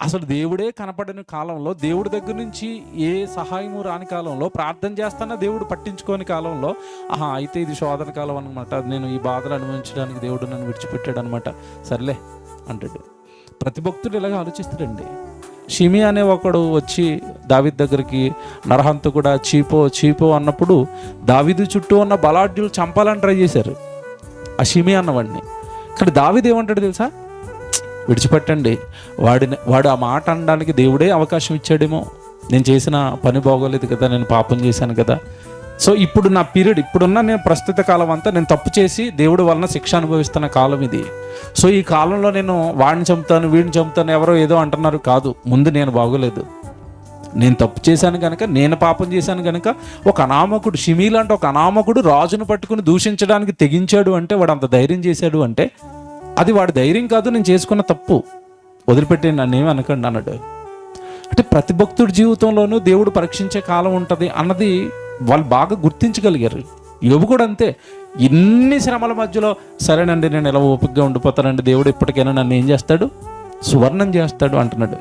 అసలు దేవుడే కనపడని కాలంలో, దేవుడి దగ్గర నుంచి ఏ సహాయము రాని కాలంలో, ప్రార్థన చేస్తున్నా దేవుడు పట్టించుకోని కాలంలో, అయితే ఇది శోధన కాలం అనమాట, నేను ఈ బాధలు అనుభవించడానికి దేవుడు నన్ను విడిచిపెట్టాడు అనమాట, సర్లే అంటాడు. ప్రతి భక్తుడు ఇలాగ ఆలోచిస్తాడండి. షిమి అనే ఒకడు వచ్చి దావీదు దగ్గరికి, నరహంతకుడా, చీపో అన్నప్పుడు దావీదు చుట్టూ ఉన్న బలాఢ్యులు చంపాలని ట్రై చేశారు ఆ షిమి అన్నవాడిని. కానీ దావీదు ఏమంటాడు తెలుసా? విడిచిపెట్టండి, వాడు ఆ మాట అనడానికి దేవుడే అవకాశం ఇచ్చాడేమో. నేను చేసిన పని బాగోలేదు కదా, నేను పాపం చేశాను కదా, సో ఇప్పుడు నా పీరియడ్, ఇప్పుడున్న నేను ప్రస్తుత కాలం అంతా నేను తప్పు చేసి దేవుడి వలన శిక్ష అనుభవిస్తున్న కాలం ఇది. సో ఈ కాలంలో నేను వాడిని చంపుతాను, వీడిని చంపుతాను, ఎవరో ఏదో అంటున్నారు, కాదు, ముందు నేను బాగోలేదు, నేను తప్పు చేశాను కనుక, నేను పాపం చేశాను కనుక, ఒక అనామకుడు, షిమీ లాంటి ఒక అనామకుడు రాజును పట్టుకుని దూషించడానికి తెగించాడు అంటే, వాడు అంత ధైర్యం చేశాడు అంటే అది వాడి ధైర్యం కాదు, నేను చేసుకున్న తప్పు, వదిలిపెట్టి నన్నేమి అనకండి అన్నాడు. అంటే ప్రతి భక్తుడి జీవితంలోనూ దేవుడు పరీక్షించే కాలం ఉంటుంది అన్నది వాళ్ళు బాగా గుర్తించగలిగారు. యోబు కూడా అంతే. ఇన్ని శ్రమల మధ్యలో సరేనండి, నేను ఇలా ఓపికగా ఉండిపోతానండి, దేవుడు ఎప్పటికైనా నన్ను ఏం చేస్తాడు, సువర్ణం చేస్తాడు అంటున్నాడు.